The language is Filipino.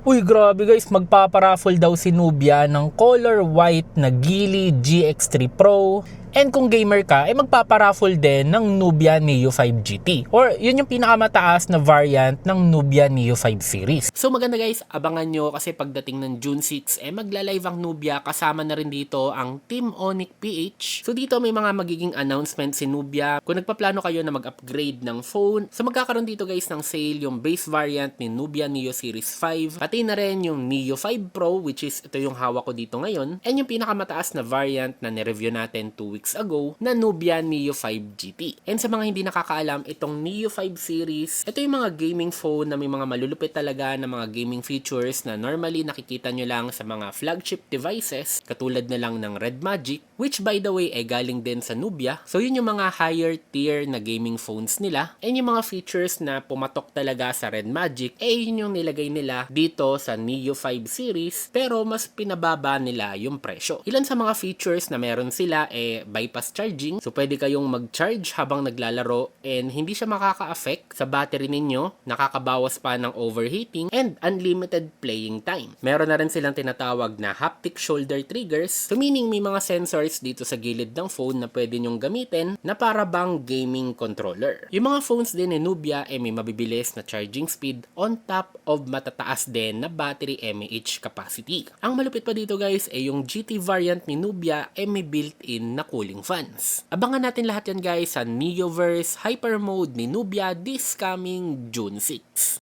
Uy, grabe guys, magpaparaffle daw si Nubia ng color white na Geely GX3 Pro. And kung gamer ka, magpaparaffle din ng Nubia Neo 5 GT. Or yun yung pinakamataas na variant ng Nubia Neo 5 series. So maganda guys, abangan nyo kasi pagdating ng June 6, magla-live ang Nubia. Kasama na rin dito ang Team Onic PH. So dito may mga magiging announcement si Nubia. Kung nagpaplano kayo na mag-upgrade ng phone, so magkakaroon dito guys ng sale yung base variant ni Nubia Neo Series 5. Pati na rin yung Neo 5 Pro, which is ito yung hawak ko dito ngayon. And yung pinakamataas na variant na nireview natin 2 weeks ago na Nubia Neo 5 GT. And sa mga hindi nakakaalam, itong Neo 5 series, ito yung mga gaming phone na may mga malulupit talaga na mga gaming features na normally nakikita nyo lang sa mga flagship devices, katulad na lang ng Red Magic, which by the way ay galing din sa Nubia. So yun yung mga higher tier na gaming phones nila. And yung mga features na pumatok talaga sa Red Magic, yun yung nilagay nila dito sa Neo 5 series, pero mas pinababa nila yung presyo. Ilan sa mga features na meron sila bypass charging. So pwede kayong mag-charge habang naglalaro and hindi siya makaka-affect sa battery ninyo, nakakabawas pa ng overheating, and unlimited playing time. Meron na rin silang tinatawag na haptic shoulder triggers. So meaning may mga sensors dito sa gilid ng phone na pwede nyong gamitin na para bang gaming controller. Yung mga phones din ni Nubia may mabibilis na charging speed on top of matataas din na battery mAh capacity. Ang malupit pa dito guys yung GT variant ni Nubia may built-in na cooling fans. Abangan natin lahat yan guys sa Neoverse Hyper Mode ni Nubia this coming June 6.